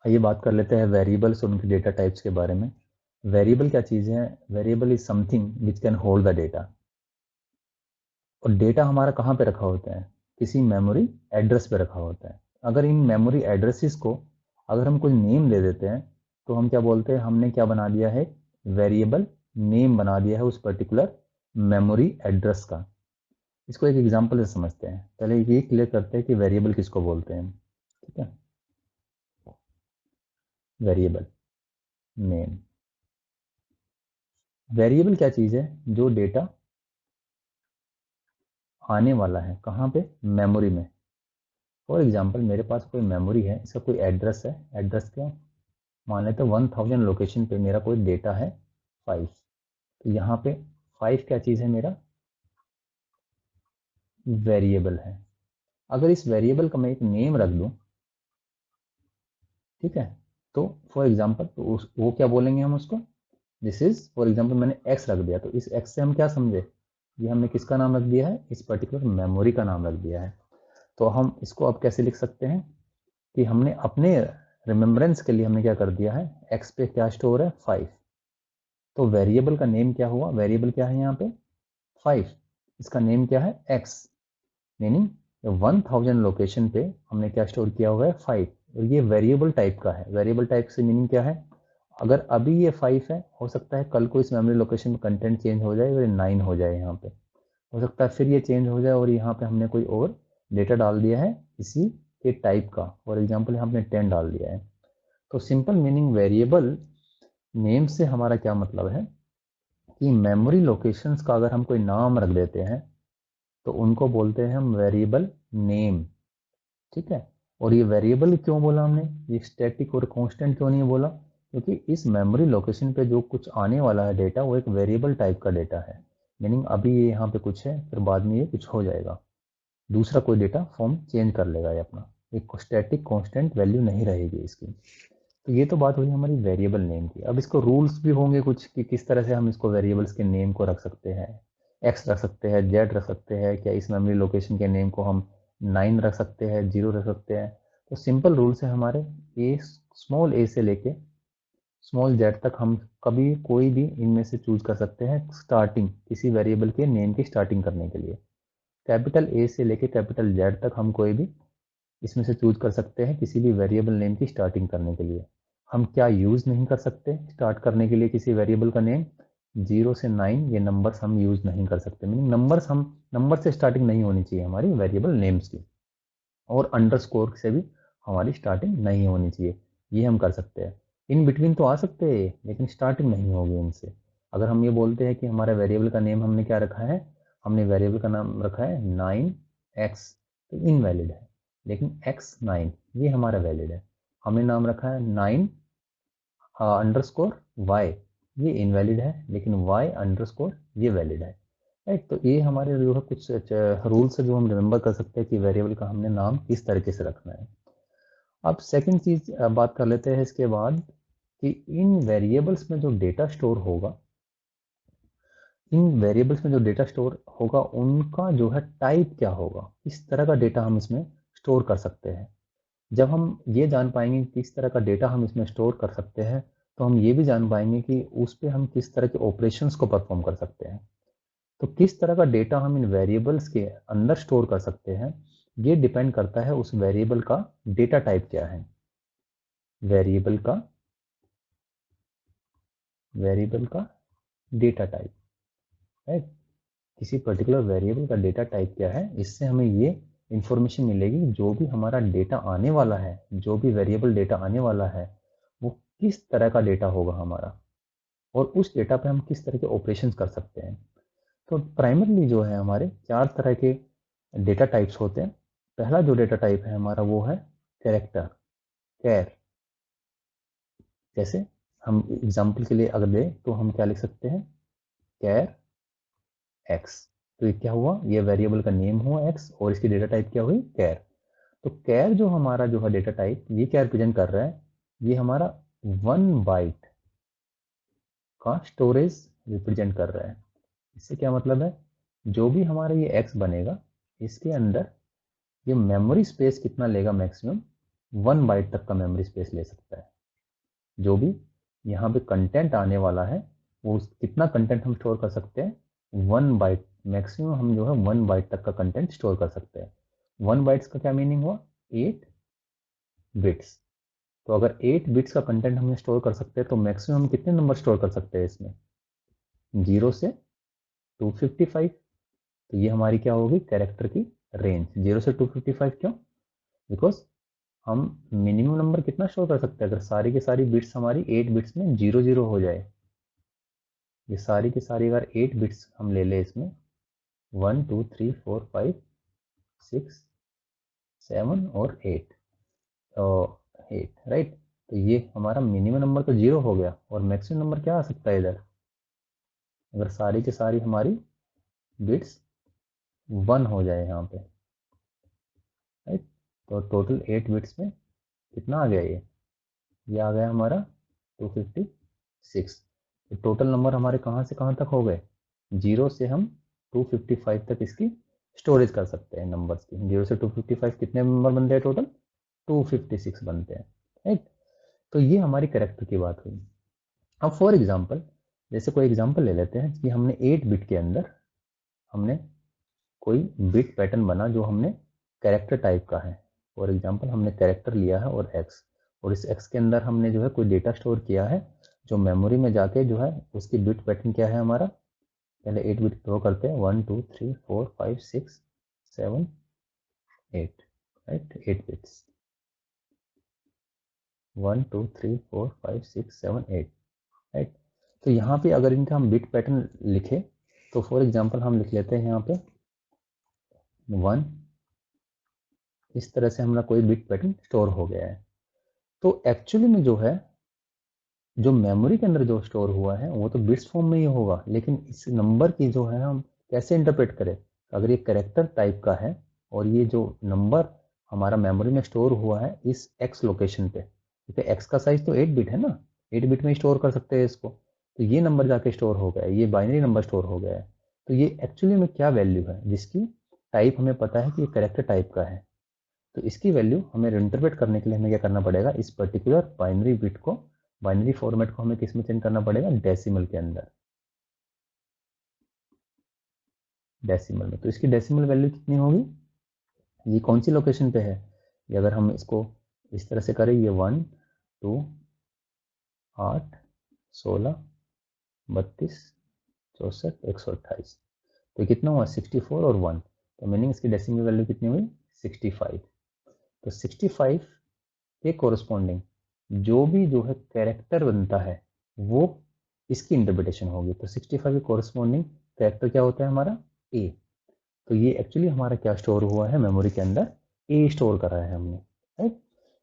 आइए बात कर लेते हैं वेरिएबल्स और उनके डेटा टाइप्स के बारे में। वेरिएबल क्या चीज़ है? Variable is something which can hold the data. और डेटा हमारा कहाँ पे रखा होता है? किसी मेमोरी एड्रेस पे रखा होता है। अगर इन मेमोरी एड्रेसेस को अगर हम कोई नेम दे देते हैं तो हम क्या बोलते हैं? हमने क्या बना दिया है? वेरिएबल नेम बना दिया है उस पर्टिकुलर मेमोरी एड्रेस का। इसको एक एग्जांपल से समझते हैं। पहले ये क्लियर करते हैं कि वेरिएबल किसको बोलते हैं। ठीक है, वेरिएबल नेम। वेरिएबल क्या चीज़ है? जो डेटा आने वाला है कहाँ पे? मेमोरी में। फॉर एग्जांपल मेरे पास कोई मेमोरी है, इसका कोई एड्रेस है। एड्रेस क्या? मान लेते हैं 1000 लोकेशन पे मेरा कोई डेटा है 5। तो यहाँ पे 5 क्या चीज़ है? मेरा वेरिएबल है। अगर इस वेरिएबल का मैं एक नेम रख दूँ, ठीक है, तो फॉर एग्जांपल तो वो क्या बोलेंगे हम उसको? दिस इज, फॉर एग्जांपल मैंने एक्स रख दिया, तो इस एक्स से हम क्या समझे? ये हमने किसका नाम रख दिया है? इस पर्टिकुलर मेमोरी का नाम रख दिया है। तो हम इसको अब कैसे लिख सकते हैं कि हमने अपने रिमेम्बरेंस के लिए हमने क्या कर दिया है? एक्स पे क्या स्टोर है? 5। तो वेरिएबल का नेम क्या हुआ? वेरिएबल क्या है यहाँ पे? 5। इसका नेम क्या है? एक्स। मीनिंग 1000 लोकेशन पे हमने क्या स्टोर किया हुआ है? 5। और ये वेरिएबल टाइप का है। वेरिएबल टाइप से मीनिंग क्या है? अगर अभी ये 5 है, हो सकता है कल को इस मेमोरी लोकेशन में कंटेंट चेंज हो जाए और ये 9 हो जाए। यहाँ पे हो सकता है फिर ये चेंज हो जाए और यहाँ पे हमने कोई और डेटा डाल दिया है इसी के टाइप का। फॉर एग्जाम्पल यहाँ हमने 10 डाल दिया है। तो सिंपल मीनिंग वेरिएबल नेम से हमारा क्या मतलब है कि मेमोरी लोकेशंस का अगर हम कोई नाम रख देते हैं तो उनको बोलते हैं हम वेरिएबल नेम। ठीक है। और ये वेरिएबल क्यों बोला हमने? ये स्टैटिक और कांस्टेंट क्यों नहीं बोला? क्योंकि इस मेमोरी लोकेशन पे जो कुछ आने वाला है डेटा, वो एक वेरिएबल टाइप का डेटा है। मीनिंग अभी ये यहाँ पे कुछ है, फिर बाद में ये कुछ हो जाएगा, दूसरा कोई डेटा फॉर्म चेंज कर लेगा ये अपना। एक स्टैटिक कांस्टेंट वैल्यू नहीं रहेगी इसकी। तो ये तो बात हुई हमारी वेरिएबल नेम की। अब इसको रूल्स भी होंगे कुछ कि किस तरह से हम इसको वेरिएबल्स के नेम को रख सकते हैं। एक्स रख सकते हैं, जेड रख सकते हैं, क्या इस मेमोरी लोकेशन के नेम को हम 9 रख सकते हैं, 0 रख सकते हैं। तो सिंपल रूल्स है हमारे। ए, स्मॉल ए से लेके स्मॉल जेड तक हम कभी कोई भी इनमें से चूज कर सकते हैं स्टार्टिंग किसी वेरिएबल के नेम की स्टार्टिंग करने के लिए। कैपिटल ए से लेके कैपिटल जेड तक हम कोई भी इसमें से चूज कर सकते हैं किसी भी वेरिएबल नेम की स्टार्टिंग करने के लिए। हम क्या यूज नहीं कर सकते स्टार्ट करने के लिए किसी वेरिएबल का नेम? 0 से 9 ये नंबर्स हम यूज नहीं कर सकते। मीनिंग नंबर से स्टार्टिंग नहीं होनी चाहिए हमारी वेरिएबल नेम्स की। और अंडरस्कोर से भी हमारी स्टार्टिंग नहीं होनी चाहिए। ये हम कर सकते हैं। इन बिटवीन तो आ सकते हैं लेकिन स्टार्टिंग नहीं होगी इनसे। अगर हम ये बोलते हैं कि हमारे वेरिएबल का नेम हमने क्या रखा है? हमने वेरिएबल का नाम रखा है 9x, तो इनवैलिड है। लेकिन x9 ये हमारा वैलिड है। हमने नाम रखा है 9_y, ये इनवैलिड है, लेकिन y_ ये वैलिड है। राइट। तो ये हमारे जो है कुछ रूल्स है जो हम रिमेंबर कर सकते हैं कि वेरिएबल का हमने नाम किस तरीके से रखना है। अब सेकंड चीज बात कर लेते हैं इसके बाद कि इन वेरिएबल्स में जो डेटा स्टोर होगा, इन वेरिएबल्स में जो डेटा स्टोर होगा उनका जो है टाइप क्या होगा, किस तरह का डेटा हम इसमें स्टोर कर सकते हैं। जब हम ये जान पाएंगे कि किस तरह का डेटा हम इसमें स्टोर कर सकते हैं, तो हम ये भी जान पाएंगे कि उस पर हम किस तरह के ऑपरेशंस को परफॉर्म कर सकते हैं। तो किस तरह का डेटा हम इन वेरिएबल्स के अंदर स्टोर कर सकते हैं, ये डिपेंड करता है उस वेरिएबल का डेटा टाइप क्या है। वेरिएबल का डेटा टाइप, राइट। किसी पर्टिकुलर वेरिएबल का डेटा टाइप क्या है, इससे हमें ये इंफॉर्मेशन मिलेगी जो भी हमारा डेटा आने वाला है, जो भी वेरिएबल डेटा आने वाला है वो किस तरह का डेटा होगा हमारा, और उस डेटा पे हम किस तरह के ऑपरेशंस कर सकते हैं। तो प्राइमरली जो है हमारे 4 तरह के डेटा टाइप्स होते हैं। पहला जो डेटा टाइप है हमारा वो है कैरेक्टर, कैर। जैसे हम एग्जाम्पल के लिए अगर दें तो हम क्या लिख सकते हैं? कैर एक्स। तो ये क्या हुआ? ये वेरिएबल का नेम हुआ एक्स और इसकी डेटा टाइप क्या हुई? कैर। तो कैर जो हमारा जो है डेटा टाइप, ये क्या रिप्रेजेंट कर रहा है? ये हमारा 1 बाइट का स्टोरेज रिप्रेजेंट कर रहा है। इससे क्या मतलब है? जो भी हमारा ये एक्स बनेगा, इसके अंदर ये मेमोरी स्पेस कितना लेगा मैक्सिमम? 1 बाइट तक का मेमोरी स्पेस ले सकता है। जो भी यहाँ पे कंटेंट आने वाला है वो कितना कंटेंट हम स्टोर कर सकते हैं, 1 बाइट, मैक्सिमम हम जो है 1 बाइट तक का कंटेंट स्टोर कर सकते हैं। 1 बाइट्स का क्या मीनिंग हुआ, 8 बिट्स। तो अगर 8 बिट्स का कंटेंट हम स्टोर कर सकते हैं तो मैक्सिमम हम कितने नंबर स्टोर कर सकते हैं इसमें, 0 से 255। तो ये हमारी क्या होगी, कैरेक्टर की रेंज 0 से 255। क्यों, बिकॉज हम मिनिमम नंबर कितना स्टोर कर सकते हैं, अगर सारी की सारी बिट्स हमारी 8 बिट्स में 0 0 हो जाए, ये सारी की सारी अगर 8 बिट्स हम ले लें इसमें, 1 2 3 4 5 6 7 और 8, राइट। तो ये हमारा मिनिमम नंबर तो 0 हो गया, और मैक्सिमम नंबर क्या आ सकता है इधर, अगर सारी की सारी हमारी बिट्स 1 हो जाए यहाँ पे, राइट। तो टोटल 8 बिट्स में कितना आ गया, ये आ गया हमारा 256। तो टोटल नंबर हमारे कहाँ से कहाँ तक हो गए, 0 से हम 255 तक इसकी स्टोरेज कर सकते हैं नंबर्स की। 0 से 255 कितने नंबर बनते हैं टोटल, 256 बनते हैं, राइट। तो ये हमारी कैरेक्टर की बात हुई। अब फॉर एग्जांपल, जैसे कोई एग्जांपल ले लेते हैं कि हमने 8 बिट के अंदर हमने कोई बिट पैटर्न बना जो हमने कैरेक्टर टाइप का है। फॉर एग्जांपल हमने कैरेक्टर लिया है और एक्स, और इस एक्स के अंदर हमने जो है कोई डेटा स्टोर किया है जो मेमोरी में जाके जो है उसकी बिट पैटर्न क्या है हमारा, पहले 8 बिट ड्रॉ करते हैं, 1 2 3 4 5 6 7 8, राइट, 8 बिट्स, 1 2 3 4 5 6 7 8, राइट। तो यहाँ पे अगर इनका हम बिट पैटर्न लिखे तो फॉर एग्जांपल हम लिख लेते हैं यहाँ पे 1, इस तरह से हमारा कोई बिट पैटर्न स्टोर हो गया है। तो एक्चुअली में जो है, जो मेमोरी के अंदर जो स्टोर हुआ है वो तो बिट्स फॉर्म में ही होगा, लेकिन इस नंबर की जो है हम कैसे इंटरप्रेट करें, अगर ये कैरेक्टर टाइप का है और ये जो नंबर हमारा मेमोरी में स्टोर हुआ है इस एक्स लोकेशन पे, क्योंकि एक्स का साइज तो 8 बिट है ना, 8 बिट में स्टोर कर सकते हैं इसको, तो ये नंबर जाके स्टोर हो गया है, ये बाइनरी नंबर स्टोर हो गया है। तो ये एक्चुअली में क्या वैल्यू है जिसकी टाइप हमें पता है कि ये कैरेक्टर टाइप का है, तो इसकी वैल्यू हमें इंटरप्रेट करने के लिए हमें क्या करना पड़ेगा, इस पर्टिकुलर बाइनरी बिट को, बाइनरी फॉर्मेट को हमें किस में चेंज करना पड़ेगा, डेसिमल के अंदर, डेसिमल में। तो इसकी डेसिमल वैल्यू कितनी होगी, ये कौन सी लोकेशन पे है, ये अगर हम इसको इस तरह से करें, ये 1 2 8 16 32 64 128, तो कितना हुआ 64 और 1, तो मीनिंग इसकी डेसिमल वैल्यू कितनी हुई 65। तो 65 के कोरस्पॉन्डिंग जो भी जो है कैरेक्टर बनता है वो इसकी इंटरप्रिटेशन होगी। तो 65 के कोरस्पॉन्डिंग कैरेक्टर क्या होता है हमारा, ए। तो ये एक्चुअली हमारा क्या स्टोर हुआ है मेमोरी के अंदर, ए स्टोर करा है हमने, राइट।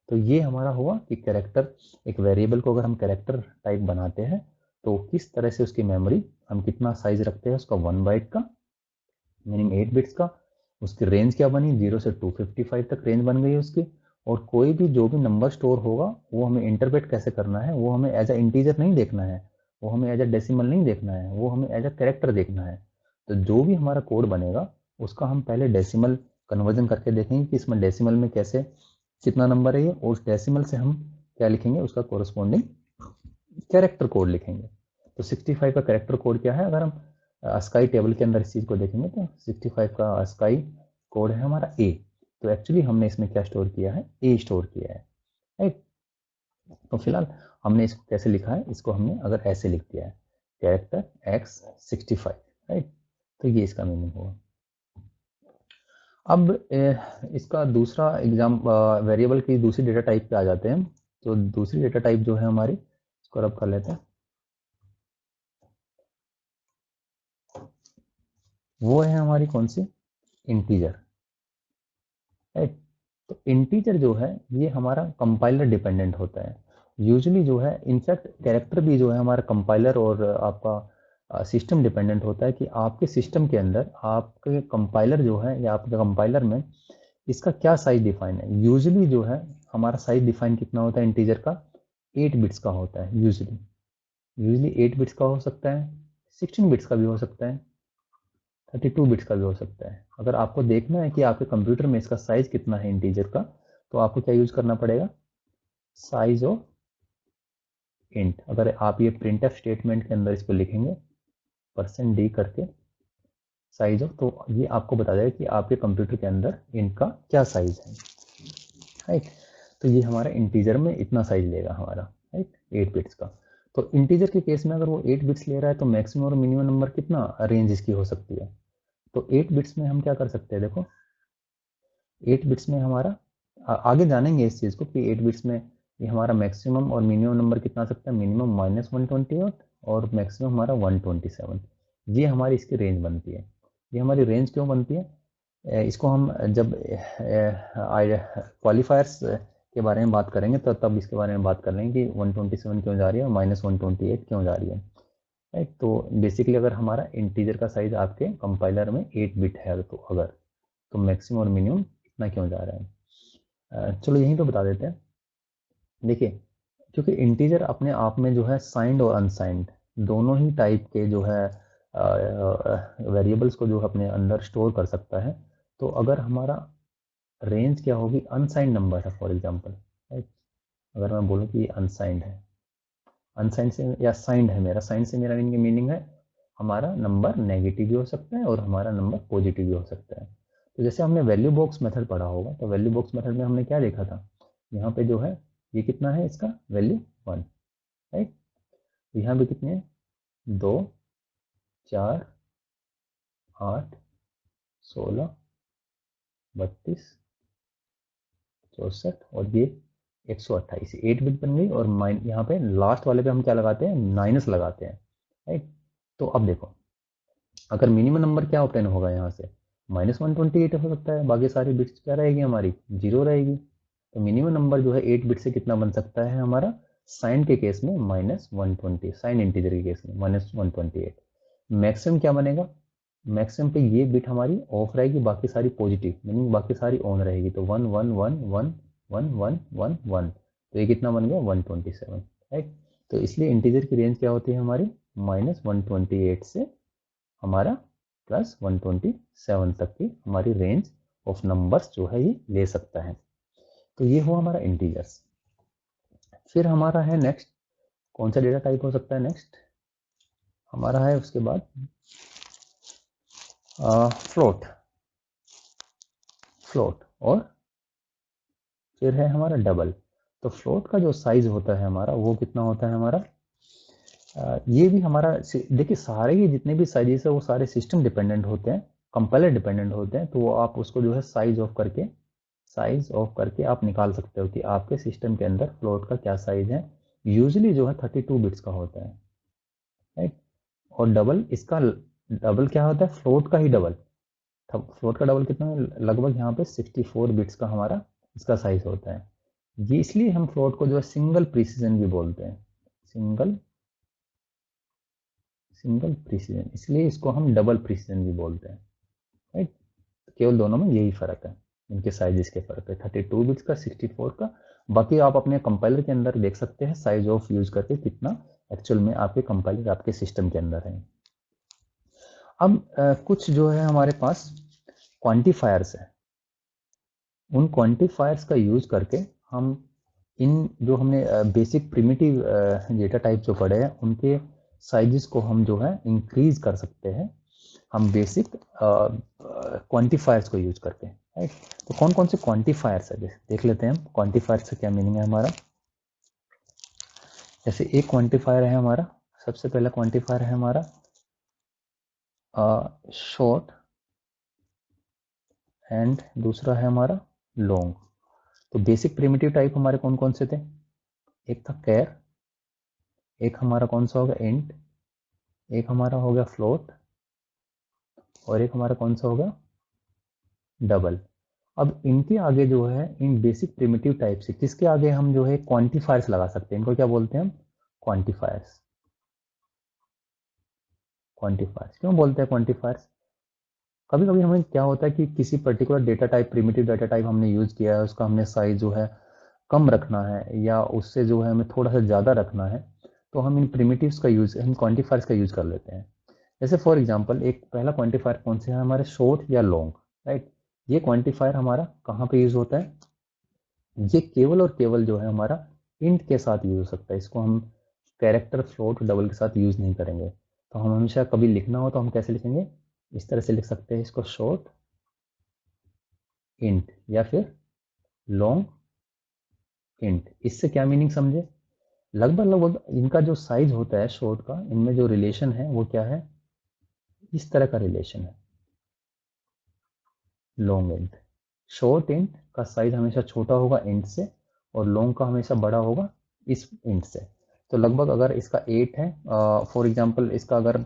तो ये हमारा हुआ कि कैरेक्टर, एक वेरिएबल को अगर हम कैरेक्टर टाइप बनाते हैं तो किस तरह से उसकी मेमोरी, हम कितना साइज रखते हैं उसका 1 बाइट का, मीनिंग 8 बिट्स का, उसकी रेंज क्या बनी 0 से 255 तक रेंज बन गई उसकी, और कोई भी जो भी नंबर स्टोर होगा वो हमें इंटरप्रेट कैसे करना है, वो हमें एज अ इंटीजर नहीं देखना है, वो हमें एज अ डेसिमल नहीं देखना है, वो हमें एज अ कैरेक्टर देखना है। तो जो भी हमारा कोड बनेगा उसका हम पहले डेसिमल कन्वर्जन करके देखेंगे कि इसमें डेसिमल में कैसे कितना नंबर है ये, और उस डेसिमल से हम क्या लिखेंगे, उसका कोरस्पॉन्डिंग कैरेक्टर कोड लिखेंगे। तो 65 का कैरेक्टर कोड क्या है, अगर हम अस्काई टेबल के अंदर इस चीज़ को देखेंगे तो 65 का अस्काई कोड है हमारा ए। तो एक्चुअली हमने इसमें क्या स्टोर किया है, ए स्टोर किया है, राइट। तो फिलहाल हमने इसको कैसे लिखा है, इसको हमने अगर ऐसे लिख दिया है, कैरेक्टर एक्स 65, राइट। तो ये इसका मीनिंग हुआ। अब इसका दूसरा एग्जाम, वेरिएबल की दूसरी डेटा टाइप पे आ जाते हैं। तो दूसरी डेटा टाइप जो है हमारी, इसको रब कर लेते हैं, वो है हमारी कौन सी, इंटीजर, राइट। तो इंटीजर जो है ये हमारा कंपाइलर डिपेंडेंट होता है यूजुअली जो है, इनफैक्ट कैरेक्टर भी जो है हमारा कंपाइलर और आपका सिस्टम डिपेंडेंट होता है कि आपके सिस्टम के अंदर आपके कंपाइलर जो है या आपके कंपाइलर में इसका क्या साइज डिफाइन है। यूजुअली जो है हमारा साइज डिफाइन कितना होता है इंटीजर का, 8 बिट्स का होता है यूजुअली, 8 बिट्स का हो सकता है, 16 बिट्स का भी हो सकता है, 32 बिट्स का भी हो सकता है। अगर आपको देखना है कि आपके कंप्यूटर में इसका साइज कितना है इंटीजर का, तो आपको क्या यूज करना पड़ेगा, साइज ऑफ इंट। अगर आप ये प्रिंट एफ स्टेटमेंट के अंदर इसको लिखेंगे %d करके साइज ऑफ, तो ये आपको बता देगा कि आपके कंप्यूटर के अंदर इनका क्या साइज है, राइट। तो ये हमारा इंटीजर में इतना साइज लेगा हमारा, राइट, 8 बिट्स का। तो इंटीजर के केस में अगर वो 8 बिट्स ले रहा है तो मैक्सिमम और मिनिमम नंबर कितना रेंज इसकी हो सकती है। तो 8 बिट्स में हम क्या कर सकते हैं, देखो 8 बिट्स में हमारा आगे जानेंगे इस चीज़ को कि 8 बिट्स में ये हमारा मैक्सिमम और मिनिमम नंबर कितना आ सकता है, मिनिमम -128 और मैक्सिमम हमारा 127। ये हमारी इसकी रेंज बनती है। ये हमारी रेंज क्यों बनती है, इसको हम जब क्वालिफायर्स के बारे में बात करेंगे तो तब इसके बारे में बात कर लेंगे कि 127 क्यों जा रही है और -128 क्यों जा रही है, राइट। तो बेसिकली अगर हमारा इंटीजर का साइज आपके कंपाइलर में 8 बिट है तो अगर, तो मैक्सिमम और मिनिमम इतना क्यों जा रहा है। चलो यहीं तो बता देते हैं। देखिए, क्योंकि इंटीजर अपने आप में जो है साइंड और अनसाइंड दोनों ही टाइप के जो है वेरिएबल्स को जो अपने अंदर स्टोर कर सकता है। तो अगर हमारा रेंज क्या होगी, अनसाइंड नंबर है फॉर एग्जांपल, राइट। अगर मैं बोलूँ कि अनसाइंड है, अनसाइंड से या साइंड है, मेरा साइंड से मेरा मीनिंग है हमारा नंबर नेगेटिव भी हो सकता है और हमारा नंबर पॉजिटिव भी हो सकता है। तो जैसे हमने वैल्यू बॉक्स मेथड पढ़ा होगा, तो वैल्यू बॉक्स मेथड में हमने क्या देखा था, यहाँ पे जो है ये कितना है, इसका वैल्यू 1, राइट। यहाँ पे कितने हैं, 2, 4, 8, 16, 32, 64 और ये 128, 8 बिट बन गई। और यहाँ पे लास्ट वाले पे हम क्या लगाते हैं, माइनस लगाते हैं, राइट। तो अब देखो, अगर मिनिमम नंबर क्या ऑप्टेन होगा यहाँ से, -128 हो सकता है, बाकी सारी बिट्स क्या रहेगी हमारी, 0 रहेगी। तो मिनिमम नंबर जो है 8 बिट से कितना बन सकता है हमारा, साइन के केस में -120, साइन इंटीजर के केस में -128। मैक्सिमम क्या बनेगा, मैक्सिमम पे ये बिट हमारी ऑफ रहेगी, बाकी सारी पॉजिटिव, मीनिंग बाकी सारी ऑन रहेगी। तो 1 1 1 1 1 1 1 1, तो ये कितना बन गया 127, राइट। तो इसलिए इंटीजर की रेंज क्या होती है हमारी, -128 से हमारा +127 तक की हमारी रेंज ऑफ नंबर्स जो है ये ले सकता है। तो ये हुआ हमारा इंटीजर्स। फिर हमारा है नेक्स्ट, कौन सा डेटा टाइप हो सकता है, नेक्स्ट हमारा है उसके बाद फ्लोट, फ्लोट और फिर है हमारा डबल। तो फ्लोट का जो साइज होता है हमारा वो कितना होता है हमारा, ये भी हमारा, देखिए सारे ही जितने भी साइजेस है वो सारे सिस्टम डिपेंडेंट होते हैं, कंपाइलर डिपेंडेंट होते हैं। तो वो आप उसको जो है साइज ऑफ करके आप निकाल सकते हो कि आपके सिस्टम के अंदर फ्लोट का क्या साइज है। यूजली जो है 32 बिट्स का होता है, राइट। और डबल, इसका डबल क्या होता है, फ्लोट का ही डबल। फ्लोट का डबल कितना है, लगभग यहाँ पे 64 बिट्स का हमारा इसका साइज होता है। ये इसलिए हम फ्लोट को जो है सिंगल प्रिसीजन भी बोलते हैं, सिंगल प्रिसीजन, इसलिए इसको हम डबल प्रिसीजन भी बोलते हैं, राइट। केवल दोनों में यही फर्क है, इनके साइजेस के फर्क है, 32 बिट्स का, 64 का। बाकी आप अपने कंपाइलर के अंदर देख सकते हैं साइज ऑफ यूज करके कितना एक्चुअल में आपके कंपाइलर आपके सिस्टम के अंदर है। अब कुछ जो है हमारे पास क्वांटिफायर्स है, उन क्वांटिफायर्स का यूज करके हम इन जो हमने बेसिक प्रिमिटिव डेटा टाइप जो पढ़े हैं उनके साइजेस को हम जो है इंक्रीज कर सकते हैं हम बेसिक क्वांटिफायर्स को यूज करके, राइट। तो कौन कौन से क्वांटिफायर्स है देख लेते हैं हम, क्वांटिफायर्स से क्या मीनिंग है हमारा। जैसे एक क्वांटिफायर है हमारा, सबसे पहला क्वांटिफायर है हमारा शॉर्ट एंड दूसरा है हमारा लॉन्ग। तो बेसिक प्रिमिटिव टाइप हमारे कौन कौन से थे, एक था कैर, एक हमारा कौन सा होगा इंट, एक हमारा हो गया फ्लोट और एक हमारा कौन सा होगा डबल। अब इनके आगे जो है, इन बेसिक प्रिमिटिव टाइप से किसके आगे हम जो है क्वांटिफायर्स लगा सकते हैं, इनको क्या बोलते हैं हम, क्वांटिफायर्स। क्वांटिफायर्स क्यों बोलते हैं क्वांटिफायर्स, कभी कभी हमें क्या होता है कि किसी particular data type, primitive data type हमने यूज किया है, उसका हमने साइज जो है कम रखना है या उससे जो है हमें थोड़ा सा ज़्यादा रखना है, तो हम इन प्रिमिटिव्स का यूज, हम क्वांटिफायर्स का यूज कर लेते हैं। जैसे फॉर एग्जांपल एक पहला क्वांटिफायर कौन से है हमारे, शॉर्ट या लॉन्ग, राइट। ये क्वांटिफायर हमारा कहाँ पे यूज होता है, ये केवल और केवल जो है हमारा इंट के साथ यूज हो सकता है, इसको हम कैरेक्टर, फ्लोट, डबल के साथ यूज नहीं करेंगे। तो हम हमेशा कभी लिखना हो तो हम कैसे लिखेंगे, इस तरह से लिख सकते हैं इसको, शॉर्ट इंट या फिर लॉन्ग इंट। इससे क्या मीनिंग समझे, लगभग लगभग इनका जो साइज होता है शॉर्ट का, इनमें जो रिलेशन है वो क्या है, इस तरह का रिलेशन है, लॉन्ग इंट। शॉर्ट इंट का साइज हमेशा छोटा होगा इंट से, और लॉन्ग का हमेशा बड़ा होगा इस इंट से। तो लगभग अगर इसका 8 है, फॉर एग्जांपल इसका अगर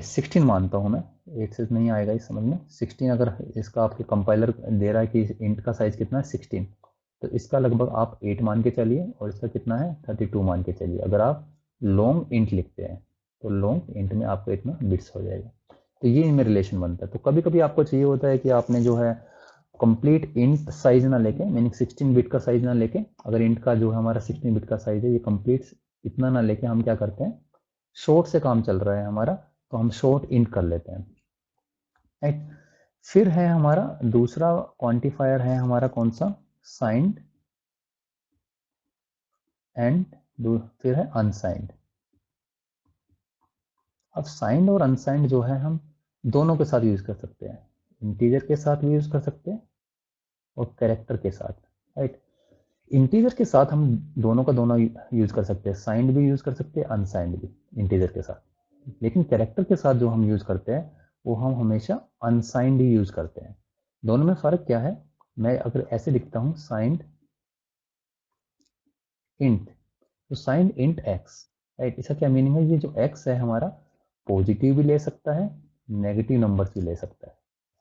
16 मानता हूं मैं, 8 से नहीं आएगा इस समझ में, 16 अगर इसका आपके कंपाइलर दे रहा है कि इंट का साइज कितना है 16, तो इसका लगभग आप 8 मान के चलिए, और इसका कितना है 32 मान के चलिए। अगर आप लॉन्ग इंट लिखते हैं तो लॉन्ग इंट में आपको इतना बिट्स हो जाएगा। तो ये इनमें रिलेशन बनता है। तो कभी कभी आपको चाहिए होता है कि आपने जो है कंप्लीट इंट साइज ना लेके, मीनिंग 16 बिट का साइज ना लेके, अगर इंट का जो है हमारा 16 बिट का साइज है ये कंप्लीट इतना ना लेके, हम क्या करते हैं, शॉर्ट से काम चल रहा है हमारा, तो हम शॉर्ट इंट कर लेते हैं, राइट। फिर है हमारा दूसरा क्वांटिफायर है हमारा कौन सा, साइंड एंड फिर है अनसाइंड। अब साइंड और अनसाइंड जो है हम दोनों के साथ यूज कर सकते हैं, इंटीजर के साथ भी यूज कर सकते हैं और कैरेक्टर के साथ, राइट। इंटीजर के साथ हम दोनों का दोनों यूज कर सकते हैं, साइंड भी यूज कर सकते हैं, अनसाइंड भी इंटीजर के साथ। लेकिन कैरेक्टर के साथ जो हम यूज करते हैं वो हम हमेशा अनसाइंड ही यूज करते हैं। दोनों में फर्क क्या है, मैं अगर ऐसे लिखता हूं साइंड इंट, तो साइंड इंट एक्स, राइट। इसका क्या मीनिंग है, ये जो एक्स है हमारा पॉजिटिव भी ले सकता है, नेगेटिव नंबर्स भी ले सकता है।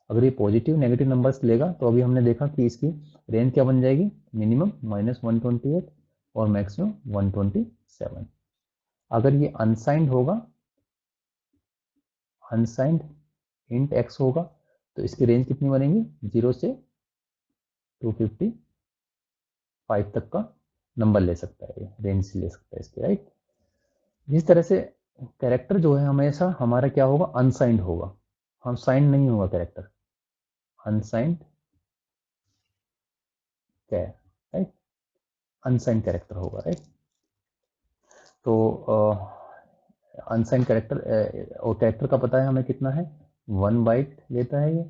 अगर ये पॉजिटिव नेगेटिव नंबर्स लेगा तो अभी हमने देखा कि इसकी रेंज क्या बन जाएगी, मिनिमम -128 और मैक्सिमम 127। अगर ये अनसाइंड होगा, अनसाइंड इंट एक्स होगा, तो इसकी रेंज कितनी बनेगी, 0 से 255 तक का नंबर ले सकता है, ये रेंज ले सकता है इसकी, राइट। जिस तरह से कैरेक्टर जो है हमेशा हमारा क्या होगा, अनसाइंड होगा, हम साइंड नहीं होगा कैरेक्टर, अनसाइंड क्या, राइट, अनसाइंड कैरेक्टर होगा, राइट। तो अनसाइंड कैरेक्टर, और कैरेक्टर का पता है हमें कितना है, 1 बाइट लेता है ये,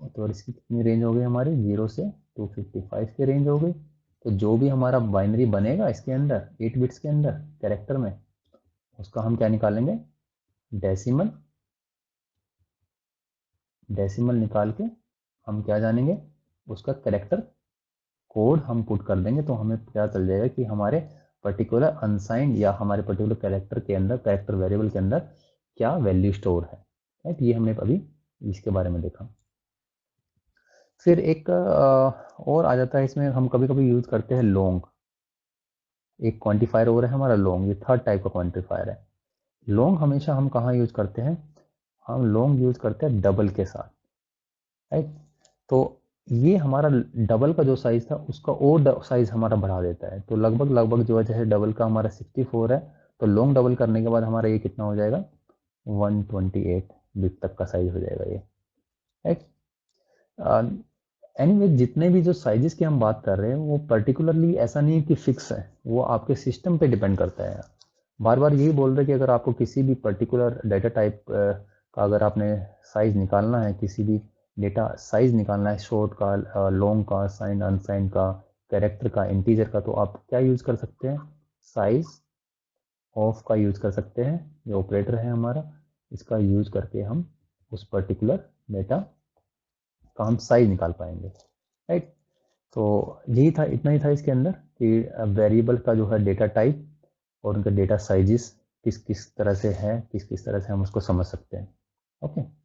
तो इसकी कितनी रेंज हो गई हमारी, 0 से 255 की रेंज हो गई। तो जो भी हमारा बाइनरी बनेगा इसके अंदर 8 बिट्स के अंदर कैरेक्टर में, उसका हम क्या निकालेंगे, डेसिमल, डेसिमल निकाल के हम क्या जानेंगे, उसका कैरेक्टर कोड हम पुट कर देंगे, तो हमें पता चल जाएगा कि हमारे पर्टिकुलर अनसाइंड या हमारे पर्टिकुलर कैरेक्टर के अंदर, कैरेक्टर वेरिएबल के अंदर क्या वैल्यू स्टोर है, राइट। ये हमने अभी इसके बारे में देखा। फिर एक और आ जाता है इसमें, हम कभी कभी यूज करते हैं लॉन्ग, एक क्वांटिफायर और है हमारा लॉन्ग, ये थर्ड टाइप का क्वांटिफायर है। लॉन्ग हमेशा हम कहाँ यूज करते हैं, हम लॉन्ग यूज करते हैं डबल के साथ, राइट। तो ये हमारा डबल का जो साइज था उसका और साइज हमारा बढ़ा देता है, तो लगभग लगभग जो है, जैसे डबल का हमारा 64 है, तो लॉन्ग डबल करने के बाद हमारा ये कितना हो जाएगा, 128 बिट तक का साइज हो जाएगा ये, राइट। एनीवे जितने भी जो साइजेस की हम बात कर रहे हैं वो पर्टिकुलरली ऐसा नहीं है कि फिक्स है, वो आपके सिस्टम पे डिपेंड करता है। बार बार यही बोल रहे हैं कि अगर आपको किसी भी पर्टिकुलर डेटा टाइप का अगर आपने साइज निकालना है, किसी भी डेटा साइज निकालना है, शॉर्ट का, लॉन्ग का, साइंड अनसाइंड का, कैरेक्टर का, इंटीजर का, तो आप क्या यूज कर सकते हैं, साइज ऑफ का यूज कर सकते हैं, ये ऑपरेटर है हमारा, इसका यूज करके हम उस पर्टिकुलर डेटा का हम साइज निकाल पाएंगे, राइट। तो यही था, इतना ही था इसके अंदर कि वेरिएबल का जो है डेटा टाइप और उनके डेटा साइजेस किस किस तरह से है, किस किस तरह से हम उसको समझ सकते हैं, ओके।